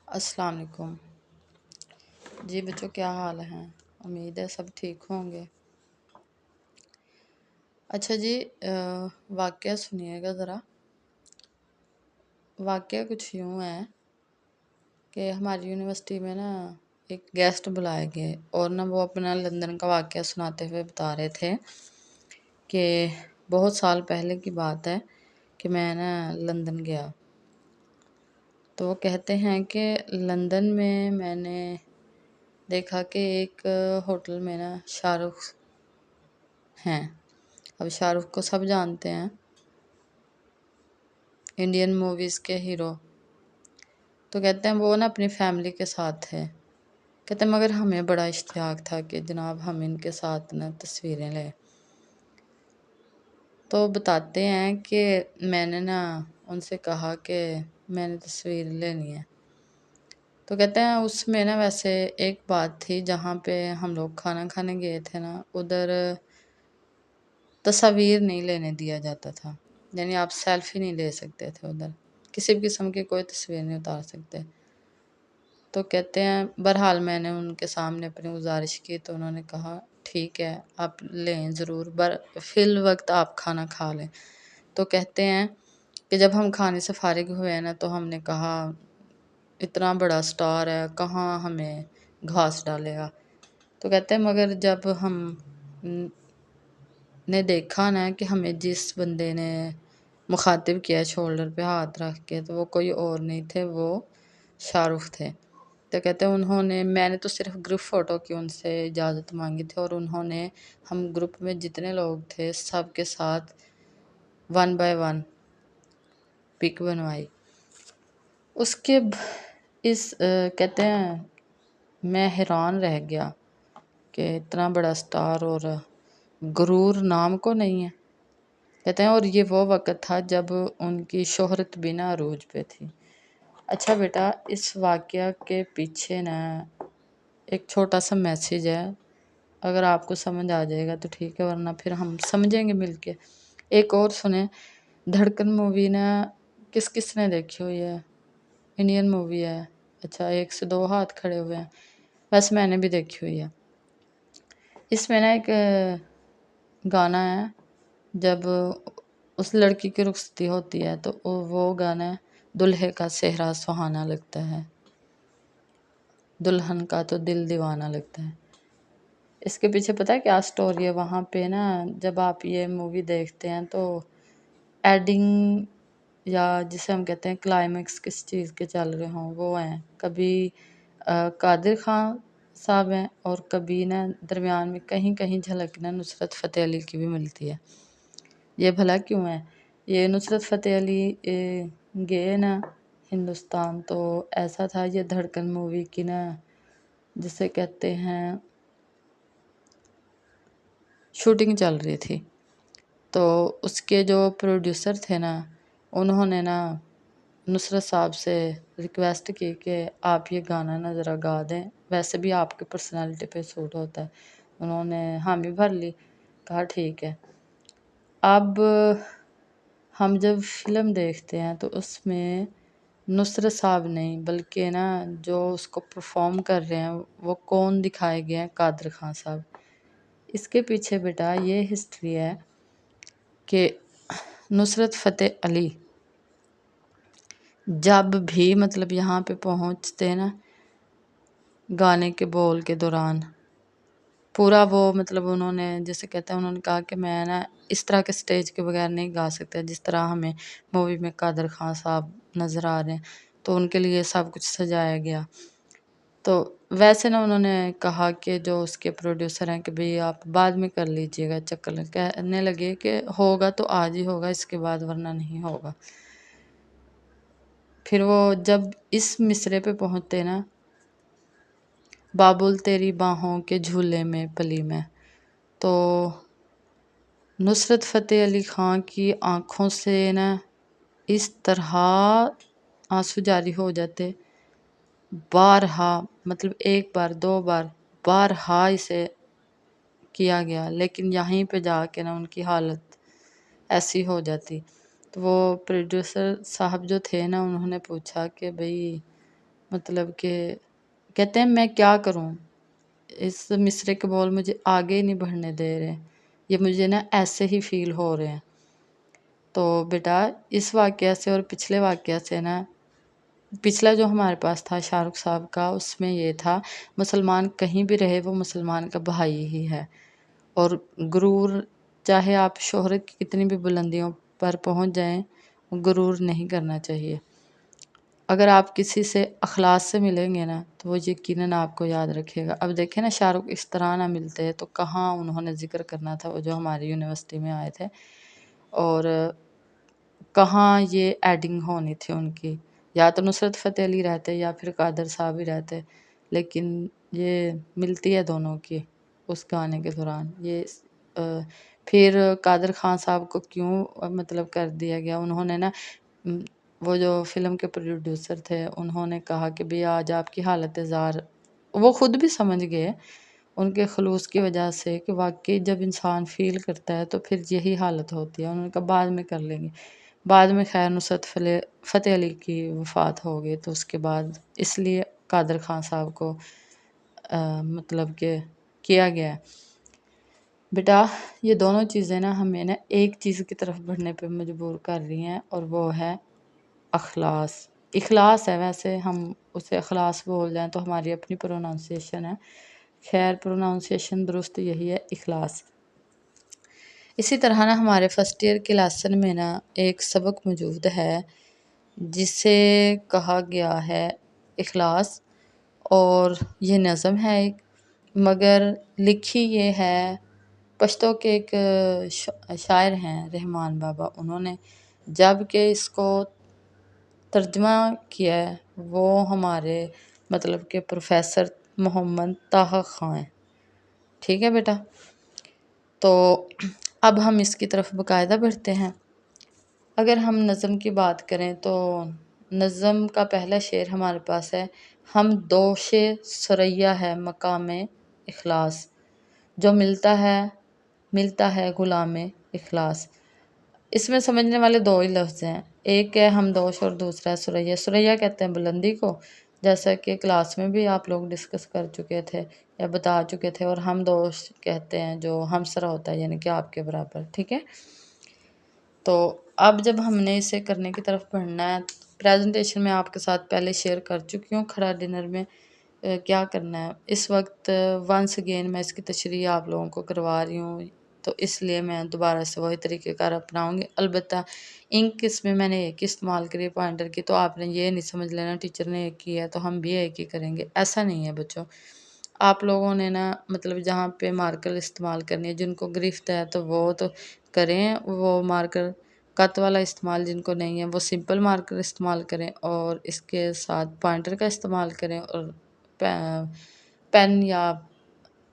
السلام علیکم جی بچوں، کیا حال ہیں؟ امید ہے سب ٹھیک ہوں گے۔ اچھا جی، واقعہ سنیے گا ذرا۔ واقعہ کچھ یوں ہے کہ ہماری یونیورسٹی میں نا ایک گیسٹ بلائے گئے، اور نا وہ اپنا لندن کا واقعہ سناتے ہوئے بتا رہے تھے کہ بہت سال پہلے کی بات ہے کہ میں نا لندن گیا، تو وہ کہتے ہیں کہ لندن میں نے دیکھا کہ ایک ہوٹل میں نا شاہ رخ ہیں۔ اب شاہ رخ کو سب جانتے ہیں، انڈین موویز کے ہیرو۔ تو کہتے ہیں وہ نا اپنی فیملی کے ساتھ تھے۔ کہتے ہیں مگر ہمیں بڑا اشتیاق تھا کہ جناب ہم ان کے ساتھ نا تصویریں لیں۔ تو بتاتے ہیں کہ میں نے نا ان سے کہا کہ میں نے تصویر لینی ہے۔ تو کہتے ہیں اس میں نا ویسے ایک بات تھی، جہاں پہ ہم لوگ کھانا کھانے گئے تھے نا، ادھر تصاویر نہیں لینے دیا جاتا تھا، یعنی آپ سیلفی نہیں لے سکتے تھے ادھر، کسی بھی قسم کی کوئی تصویر نہیں اتار سکتے۔ تو کہتے ہیں بہرحال میں نے ان کے سامنے اپنی گزارش کی، تو انہوں نے کہا ٹھیک ہے آپ لیں ضرور، فی الوقت آپ کھانا کھا لیں۔ تو کہتے ہیں کہ جب ہم کھانے سے فارغ ہوئے نا، تو ہم نے کہا اتنا بڑا سٹار ہے، کہاں ہمیں گھاس ڈالے گا۔ تو کہتے ہیں مگر جب ہم نے دیکھا نا کہ ہمیں جس بندے نے مخاطب کیا شولڈر پہ ہاتھ رکھ کے، تو وہ کوئی اور نہیں تھے، وہ شاہ رخ تھے۔ تو کہتے ہیں میں نے تو صرف گروپ فوٹو کی ان سے اجازت مانگی تھی، اور انہوں نے ہم گروپ میں جتنے لوگ تھے سب کے ساتھ 1 by 1 پک بنوائی۔ اس کے کہتے ہیں میں حیران رہ گیا کہ اتنا بڑا سٹار اور غرور نام کو نہیں ہے۔ کہتے ہیں اور یہ وہ وقت تھا جب ان کی شہرت بنا عروج پہ تھی۔ اچھا بیٹا، اس واقعہ کے پیچھے نا ایک چھوٹا سا میسیج ہے، اگر آپ کو سمجھ آ جائے گا تو ٹھیک ہے، ورنہ پھر ہم سمجھیں گے مل کے۔ ایک اور سنیں، دھڑکن مووی نا کس نے دیکھی ہوئی ہے؟ انڈین مووی ہے۔ اچھا، 1 سے 2 ہاتھ کھڑے ہوئے ہیں، ویسے میں نے بھی دیکھی ہوئی ہے۔ اس میں نا ایک گانا ہے، جب اس لڑکی کی رخصتی ہوتی ہے تو وہ گانا ہے دلہے کا صحرا سہانا لگتا ہے، دلہن کا تو دل دیوانہ لگتا ہے۔ اس کے پیچھے پتہ ہے کیا سٹوری ہے؟ وہاں پہ نا جب آپ یہ مووی دیکھتے ہیں تو ایڈنگ یا جسے ہم کہتے ہیں کلائمیکس کس چیز کے چل رہے ہوں وہ ہیں، کبھی قادر خان صاحب ہیں، اور کبھی نا درمیان میں کہیں کہیں جھلک نا نصرت فتح علی کی بھی ملتی ہے۔ یہ بھلا کیوں ہے؟ یہ نصرت فتح علی گئے نا ہندوستان، تو ایسا تھا یہ دھڑکن مووی کی نا جسے کہتے ہیں شوٹنگ چل رہی تھی، تو اس کے جو پروڈیوسر تھے نا، انہوں نے نا نصرت صاحب سے ریکویسٹ کی کہ آپ یہ گانا نا ذرا گا دیں، ویسے بھی آپ کی پرسنالٹی پہ سوٹ ہوتا ہے۔ انہوں نے حامی بھر لی، کہا ٹھیک ہے۔ اب ہم جب فلم دیکھتے ہیں تو اس میں نصرت صاحب نہیں بلکہ نا جو اس کو پرفارم کر رہے ہیں وہ کون دکھائے گئے ہیں؟ قادر خان صاحب۔ اس کے پیچھے بیٹا یہ ہسٹری ہے کہ نصرت فتح علی جب بھی مطلب یہاں پہ پہنچتے نا گانے کے بول کے دوران، پورا وہ مطلب انہوں نے جیسے کہتے ہیں، انہوں نے کہا کہ میں نا اس طرح کے سٹیج کے بغیر نہیں گا سکتا جس طرح ہمیں مووی میں قادر خان صاحب نظر آ رہے ہیں، تو ان کے لیے سب کچھ سجایا گیا۔ تو ویسے نا انہوں نے کہا کہ جو اس کے پروڈیوسر ہیں کہ بھئی آپ بعد میں کر لیجئے گا، چکر کہنے لگے کہ ہوگا تو آج ہی ہوگا، اس کے بعد ورنہ نہیں ہوگا۔ پھر وہ جب اس مصرے پہ پہنچتے نا، بابل تیری باہوں کے جھولے میں پلی میں، تو نصرت فتح علی خان کی آنکھوں سے نا اس طرح آنسو جاری ہو جاتے، بارہا مطلب 1 بار 2 بار بارہا اسے کیا گیا، لیکن یہیں پہ جا کے نا ان کی حالت ایسی ہو جاتی۔ تو وہ پروڈیوسر صاحب جو تھے نا، انہوں نے پوچھا کہ بھئی مطلب کہ کہتے ہیں میں کیا کروں، اس مصرے کے بول مجھے آگے ہی نہیں بڑھنے دے رہے، یہ مجھے نا ایسے ہی فیل ہو رہے ہیں۔ تو بیٹا اس واقعہ سے اور پچھلے واقعہ سے نا، پچھلا جو ہمارے پاس تھا شاہ رخ صاحب کا، اس میں یہ تھا مسلمان کہیں بھی رہے وہ مسلمان کا بھائی ہی ہے، اور غرور، چاہے آپ شہرت کی کتنی بھی بلندیوں پر پہنچ جائیں، غرور نہیں کرنا چاہیے۔ اگر آپ کسی سے اخلاص سے ملیں گے نا تو وہ یقیناً آپ کو یاد رکھے گا۔ اب دیکھیں نا شاہ رخ اس طرح نہ ملتے تو کہاں انہوں نے ذکر کرنا تھا، وہ جو ہماری یونیورسٹی میں آئے تھے، اور کہاں یہ ایڈنگ ہونی تھی ان کی، یا تو نصرت فتح علی رہتے یا پھر قادر صاحب ہی رہتے، لیکن یہ ملتی ہے دونوں کی اس گانے کے دوران۔ یہ پھر قادر خان صاحب کو کیوں مطلب کر دیا گیا، انہوں نے نا وہ جو فلم کے پروڈیوسر تھے انہوں نے کہا کہ بھی آج آپ کی حالت زار، وہ خود بھی سمجھ گئے ان کے خلوص کی وجہ سے کہ واقعی جب انسان فیل کرتا ہے تو پھر یہی حالت ہوتی ہے۔ انہوں نے کہا بعد میں کر لیں گے، بعد میں خیر نصرت فتح علی کی وفات ہو گئی تو اس کے بعد اس لیے قادر خان صاحب کو مطلب کہ کیا گیا ہے۔ بیٹا یہ دونوں چیزیں نا ہمیں نا ایک چیز کی طرف بڑھنے پہ مجبور کر رہی ہیں، اور وہ ہے اخلاص۔ اخلاص ہے، ویسے ہم اسے اخلاص بول جائیں تو ہماری اپنی پروناؤنسیشن ہے، خیر پروناؤنسیشن درست یہی ہے، اخلاص۔ اسی طرح نا ہمارے فرسٹ ایئر کے لیسن میں نا ایک سبق موجود ہے جسے کہا گیا ہے اخلاص، اور یہ نظم ہے ایک، مگر لکھی یہ ہے پشتو کے ایک شاعر ہیں رحمان بابا، انہوں نے، جب کہ اس کو ترجمہ کیا ہے وہ ہمارے مطلب کہ پروفیسر محمد طه خاں ہیں۔ ٹھیک ہے بیٹا، تو اب ہم اس کی طرف باقاعدہ بڑھتے ہیں۔ اگر ہم نظم کی بات کریں تو نظم کا پہلا شعر ہمارے پاس ہے، ہم دوش ثریا ہے مقام اخلاص، جو ملتا ہے غلام اخلاص۔ اس میں سمجھنے والے دو ہی لفظ ہیں، ایک ہے ہمدوش اور دوسرا ہے ثریا۔ ثریا کہتے ہیں بلندی کو، جیسا کہ کلاس میں بھی آپ لوگ ڈسکس کر چکے تھے یا بتا چکے تھے، اور ہمدوش کہتے ہیں جو ہمسرا ہوتا ہے، یعنی کہ آپ کے برابر۔ ٹھیک ہے، تو اب جب ہم نے اسے کرنے کی طرف بڑھنا ہے، پریزنٹیشن میں آپ کے ساتھ پہلے شیئر کر چکی ہوں کھڑا ڈنر میں کیا کرنا ہے۔ اس وقت ونس اگین میں اس کی تشریح آپ لوگوں کو کروا رہی ہوں، تو اس لیے میں دوبارہ سے وہی طریقہ کار اپناؤں گی۔ البتہ انک اس میں نے ایک استعمال کری پوائنٹر کی، تو آپ نے یہ نہیں سمجھ لینا ٹیچر نے ایک کی ہے تو ہم بھی ایک ہی کریں گے، ایسا نہیں ہے بچوں۔ آپ لوگوں نے نا مطلب جہاں پہ مارکر استعمال کرنی ہے، جن کو گرفت ہے تو وہ تو کریں، وہ مارکر کت والا استعمال، جن کو نہیں ہے وہ سمپل مارکر استعمال کریں، اور اس کے ساتھ پوائنٹر کا استعمال کریں، اور پین یا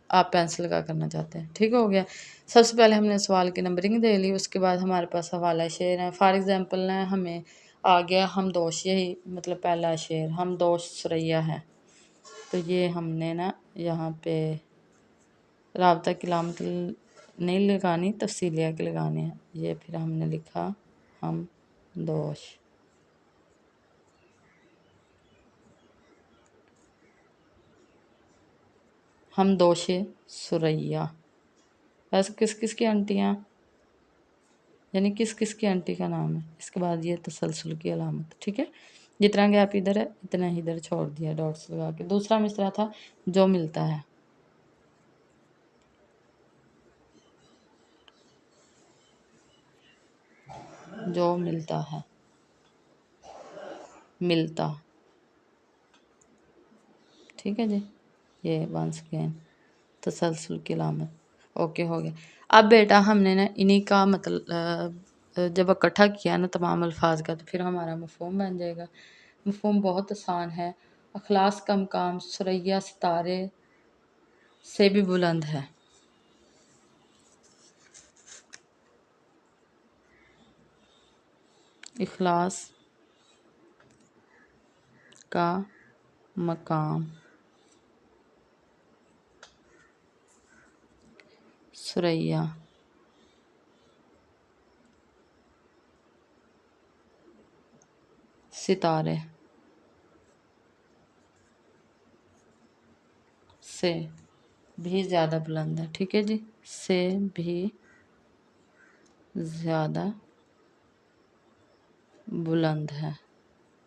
آپ پینسل کا کرنا چاہتے ہیں۔ ٹھیک ہو گیا، سب سے پہلے ہم نے سوال کی نمبرنگ دے لی، اس کے بعد ہمارے پاس حوالہ شعر ہے۔ فار ایگزامپل نا ہمیں آ گیا ہم دوش، یہی مطلب پہلا شعر ہم دوش ثریا ہے، تو یہ ہم نے نا یہاں پہ رابطہ کی علامت نہیں لگانی، تفصیلیہ کی لگانی ہے۔ یہ پھر ہم نے لکھا ہم دوش، ہم دوش ثریا، ویسے کس کس کی آنٹیاں، یعنی کس کس کی آنٹی کا نام ہے، اس کے بعد یہ تسلسل کی علامت۔ ٹھیک ہے، جتنا گیپ ادھر ہے اتنا ہی ادھر چھوڑ دیا ڈاٹس لگا کے۔ دوسرا مصرعہ تھا جو ملتا ہے، جو ملتا ہے، ملتا۔ ٹھیک ہے جی، یہ ونس اگین تسلسل کی علامت۔ اوکے ہو گیا۔ اب بیٹا ہم نے نا انہی کا مطلب جب اکٹھا کیا نا تمام الفاظ کا، تو پھر ہمارا مفہوم بن جائے گا۔ مفہوم بہت آسان ہے، اخلاص کا مقام ثریا ستارے سے بھی بلند ہے۔ اخلاص کا مقام ثریا ستارے سے بھی زیادہ بلند ہے. ٹھیک ہے جی، سے بھی زیادہ بلند ہے.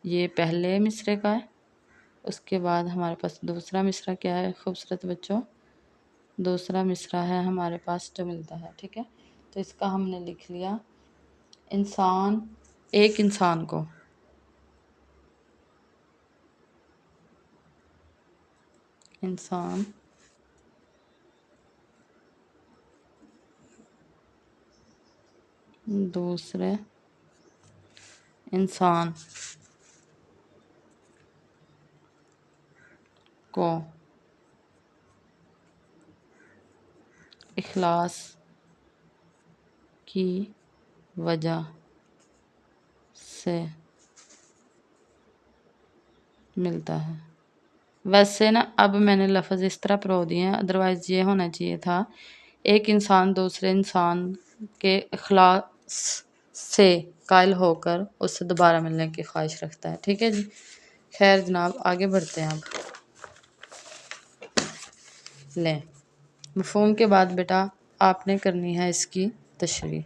یہ پہلے مصرے کا ہے. اس کے بعد ہمارے پاس دوسرا مصرع کیا ہے خوبصورت بچوں؟ دوسرا مصرع ہے ہمارے پاس جو ملتا ہے. ٹھیک ہے، تو اس کا ہم نے لکھ لیا. انسان، ایک انسان کو انسان دوسرے انسان کو اخلاص کی وجہ سے ملتا ہے. ویسے نا اب میں نے لفظ اس طرح پرو دیے ہیں، ادروائز یہ ہونا چاہیے تھا ایک انسان دوسرے انسان کے اخلاص سے قائل ہو کر اس سے دوبارہ ملنے کی خواہش رکھتا ہے. ٹھیک ہے جی، خیر جناب آگے بڑھتے ہیں. اب لیں، مفہوم کے بعد بیٹا آپ نے کرنی ہے اس کی تشریح.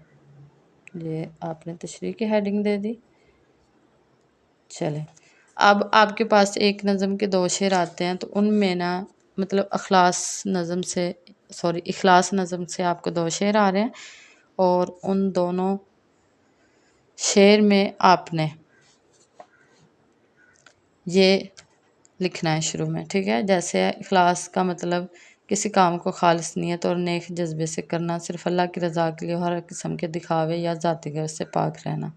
یہ آپ نے تشریح کی ہیڈنگ دے دی. چلیں، اب آپ کے پاس ایک نظم کے 2 شعر آتے ہیں، تو ان میں نا مطلب اخلاص نظم سے آپ کو 2 شعر آ رہے ہیں، اور ان دونوں شعر میں آپ نے یہ لکھنا ہے شروع میں. ٹھیک ہے، جیسے اخلاص کا مطلب کسی کام کو خالص نیت اور نیک جذبے سے کرنا، صرف اللہ کی رضا کے لیے، ہر قسم کے دکھاوے یا ذاتی غرض سے پاک رہنا.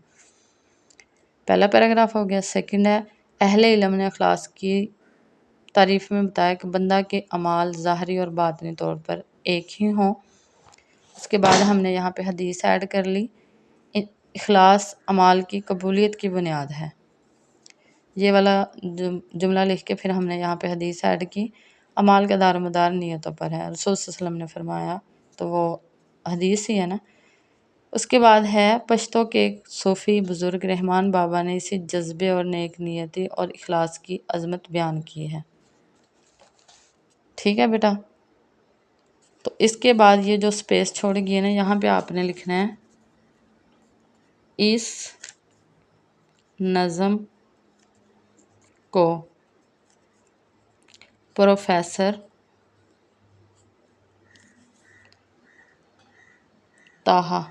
پہلا پیراگراف ہو گیا. سیکنڈ ہے، اہل علم نے اخلاص کی تعریف میں بتایا کہ بندہ کے اعمال ظاہری اور باطنی طور پر ایک ہی ہوں. اس کے بعد ہم نے یہاں پہ حدیث ایڈ کر لی. اخلاص اعمال کی قبولیت کی بنیاد ہے. یہ والا جملہ لکھ کے پھر ہم نے یہاں پہ حدیث ایڈ کی. اعمال کا دار و مدار نیتوں پر ہے، رسول صلی اللہ علیہ وسلم نے فرمایا، تو وہ حدیث ہی ہے نا. اس کے بعد ہے پشتوں کے ایک صوفی بزرگ رحمان بابا نے اسی جذبے اور نیک نیتی اور اخلاص کی عظمت بیان کی ہے. ٹھیک ہے بیٹا، تو اس کے بعد یہ جو سپیس چھوڑ گئی ہے نا، یہاں پہ آپ نے لکھنا ہے اس نظم کو پروفیسر طٰہٰ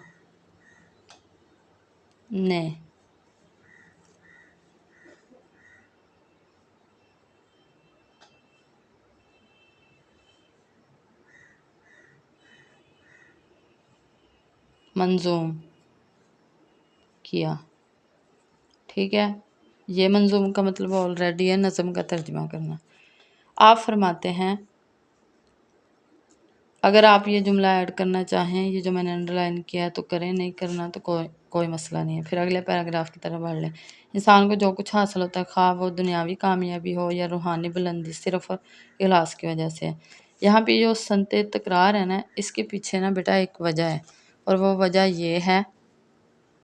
نے منظوم کیا. ٹھیک ہے، یہ منظوم کا مطلب آلریڈی ہے نظم کا ترجمہ کرنا. آپ فرماتے ہیں اگر آپ یہ جملہ ایڈ کرنا چاہیں، یہ جو میں نے انڈر لائن کیا ہے تو کریں، نہیں کرنا تو کوئی مسئلہ نہیں ہے. پھر اگلے پیراگراف کی طرف بڑھ لیں. انسان کو جو کچھ حاصل ہوتا ہے، خواہ وہ دنیاوی کامیابی ہو یا روحانی بلندی، صرف اور اخلاص کی وجہ سے ہے. یہاں پہ جو سنت تکرار ہے نا، اس کے پیچھے نا بیٹا ایک وجہ ہے، اور وہ وجہ یہ ہے